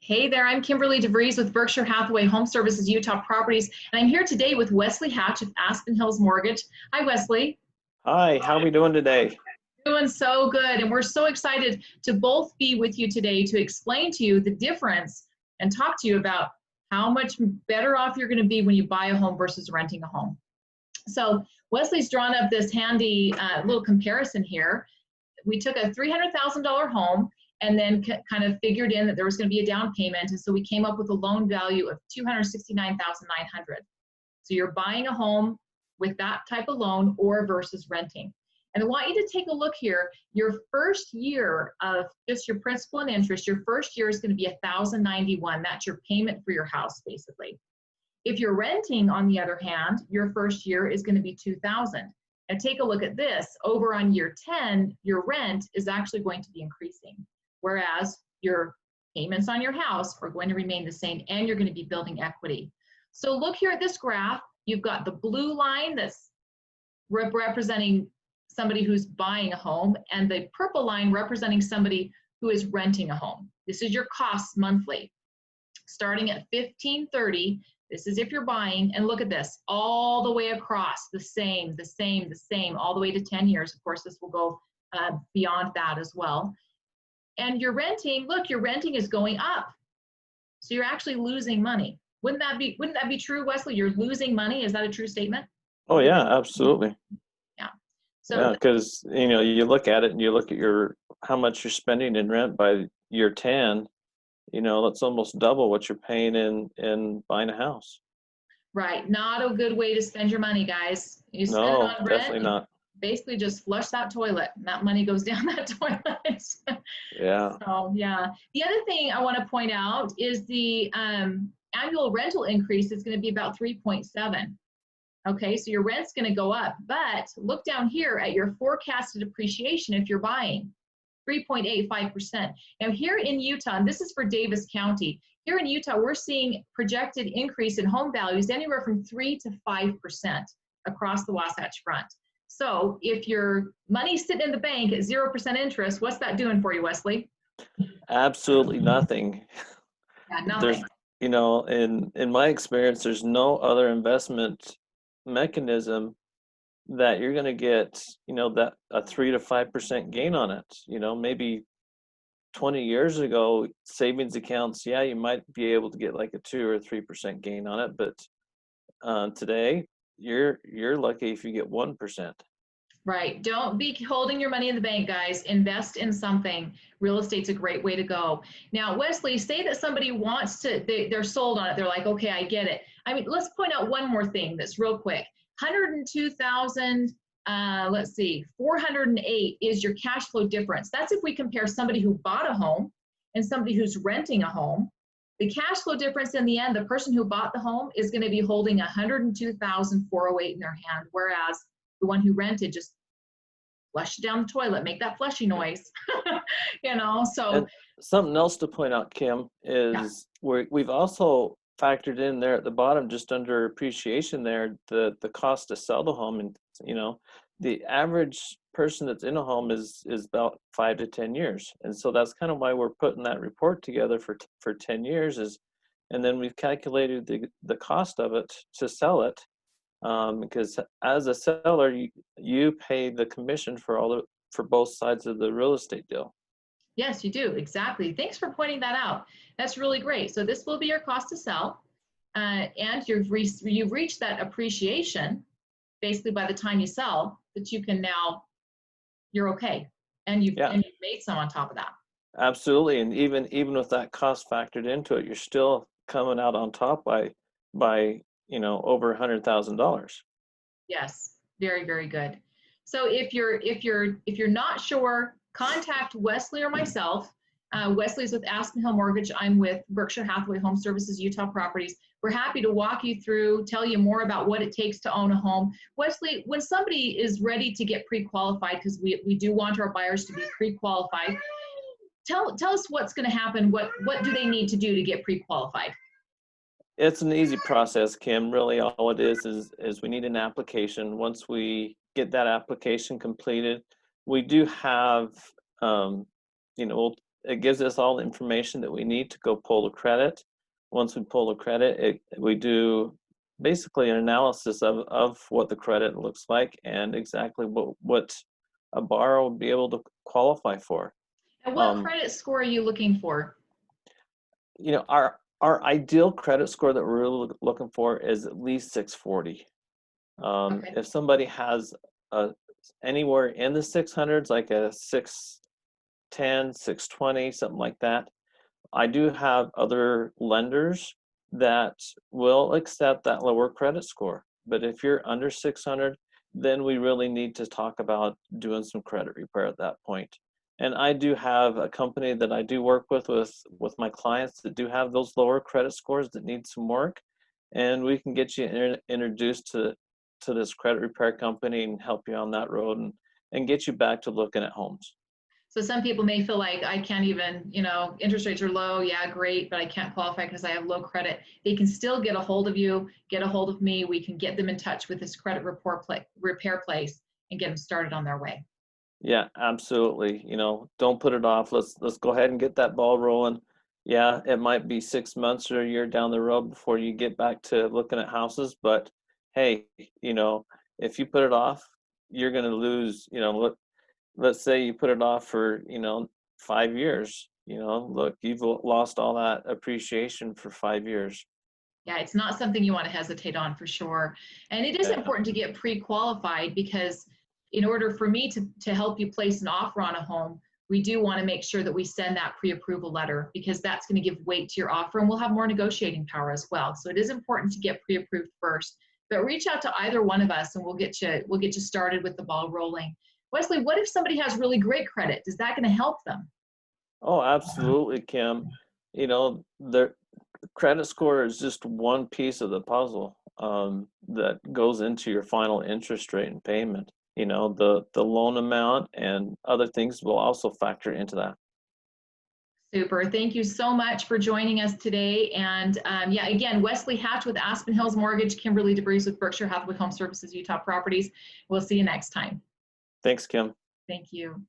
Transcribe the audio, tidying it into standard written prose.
Hey there, I'm Kimberly DeVries with Berkshire Hathaway Home Services Utah Properties, and I'm here today with Wesley Hatch with Aspen Hills Mortgage. Hi, Wesley. Hi, how are we doing today? Doing so good, and we're so excited to both be with you today to explain to you the difference and talk to you about how much better off you're going to be when you buy a home versus renting a home. So Wesley's drawn up this handy little comparison here. We took a $300,000 home and then kind of figured in that there was going to be a down payment. And so we came up with a loan value of $269,900. So you're buying a home with that type of loan or versus renting. And I want you to take a look here. Your first year of just your principal and interest, your first year is going to be $1,091. That's your payment for your house, basically. If you're renting, on the other hand, your first year is going to be $2,000. And take a look at this. Over on year 10, your rent is actually going to be increasing, whereas your payments on your house are going to remain the same, and you're going to be building equity. So look here at this graph. You've got the blue line that's representing somebody who's buying a home, and the purple line representing somebody who is renting a home. This is your costs monthly. Starting at $1,530, this is if you're buying, and look at this, all the way across, the same, all the way to 10 years. Of course, this will go beyond that as well. And you're renting, look, your renting is going up. So you're actually losing money. Wouldn't that be true, Wesley? You're losing money. Is that a true statement? Oh yeah, absolutely. Yeah. So yeah, because you look at it and you look at how much you're spending in rent by year 10, that's almost double what you're paying in buying a house. Right. Not a good way to spend your money, guys. You spend No, it on definitely rent, not. basically just flush that toilet, and that money goes down that toilet. Yeah. So yeah. The other thing I want to point out is the annual rental increase is going to be about 3.7. Okay, so your rent's going to go up, but look down here at your forecasted appreciation if you're buying, 3.85%. Now here in Utah, and this is for Davis County, here in Utah, we're seeing projected increase in home values anywhere from 3 to 5% across the Wasatch Front. So if your money's sitting in the bank at 0% interest, what's that doing for you, Wesley? Absolutely nothing. Yeah, nothing. In my experience, there's no other investment mechanism that you're going to get, that a 3 to 5% gain on it. Maybe 20 years ago, savings accounts, yeah, you might be able to get like a 2 or 3% gain on it, but today you're lucky if you get 1%. Right. Don't be holding your money in the bank, guys. Invest in something. Real estate's a great way to go. Now, Wesley, say that somebody wants to, they're sold on it. They're like, okay, I get it. I mean, let's point out one more thing that's real quick. 102,000, let's see, 408 is your cash flow difference. That's if we compare somebody who bought a home and somebody who's renting a home. The cash flow difference in the end, the person who bought the home is going to be holding 102,408 in their hand, whereas the one who rented just flush it down the toilet, make that flushy noise, so. And something else to point out, Kim, is we've also factored in there at the bottom, just under appreciation there, the cost to sell the home. And, the average person that's in a home is about 5 to 10 years. And so that's kind of why we're putting that report together for 10 years and then we've calculated the cost of it to sell it. Because as a seller, you pay the commission for both sides of the real estate deal. Yes, you do. Exactly. Thanks for pointing that out. That's really great. So this will be your cost to sell, and you've reached that appreciation basically by the time you sell that you can now, you're okay. And you've made some on top of that. Absolutely. And even with that cost factored into it, you're still coming out on top by over $100,000. Yes, very, very good. So if you're not sure, contact Wesley or myself. Wesley's with Aspen Hill Mortgage. I'm with Berkshire Hathaway Home Services Utah Properties. We're happy to walk you through, tell you more about what it takes to own a home. Wesley, when somebody is ready to get pre-qualified, because we do want our buyers to be pre-qualified, tell us what's going to happen. What do they need to do to get pre-qualified? It's an easy process, Kim. Really, all it is we need an application. Once we get that application completed, we do have, it gives us all the information that we need to go pull the credit. Once we pull the credit, we do basically an analysis of what the credit looks like and exactly what a borrower would be able to qualify for. And what credit score are you looking for? You know, our ideal credit score that we're really looking for is at least 640. Okay. If somebody has anywhere in the 600s, like a 610, 620, something like that, I do have other lenders that will accept that lower credit score. But if you're under 600, then we really need to talk about doing some credit repair at that point. And I do have a company that I do work with my clients that do have those lower credit scores that need some work, and we can get you introduced to this credit repair company and help you on that road and get you back to looking at homes. So some people may feel like I can't even, interest rates are low. Yeah, great, but I can't qualify because I have low credit. They can still get a hold of you, get a hold of me. We can get them in touch with this credit repair place and get them started on their way. Yeah, absolutely. Don't put it off. Let's go ahead and get that ball rolling. Yeah, it might be 6 months or a year down the road before you get back to looking at houses, but hey, if you put it off, you're going to lose, let's say you put it off for 5 years. Look, you've lost all that appreciation for 5 years. Yeah, it's not something you want to hesitate on for sure. And it is important to get pre-qualified, because in order for me to help you place an offer on a home, we do want to make sure that we send that pre-approval letter, because that's going to give weight to your offer, and we'll have more negotiating power as well. So it is important to get pre-approved first. But reach out to either one of us and we'll get you started with the ball rolling. Wesley, what if somebody has really great credit? Is that going to help them? Oh, absolutely, Kim. The credit score is just one piece of the puzzle that goes into your final interest rate and payment. The loan amount and other things will also factor into that. Super. Thank you so much for joining us today. And again, Wesley Hatch with Aspen Hills Mortgage, Kimberly DeVries with Berkshire Hathaway Home Services, Utah Properties. We'll see you next time. Thanks, Kim. Thank you.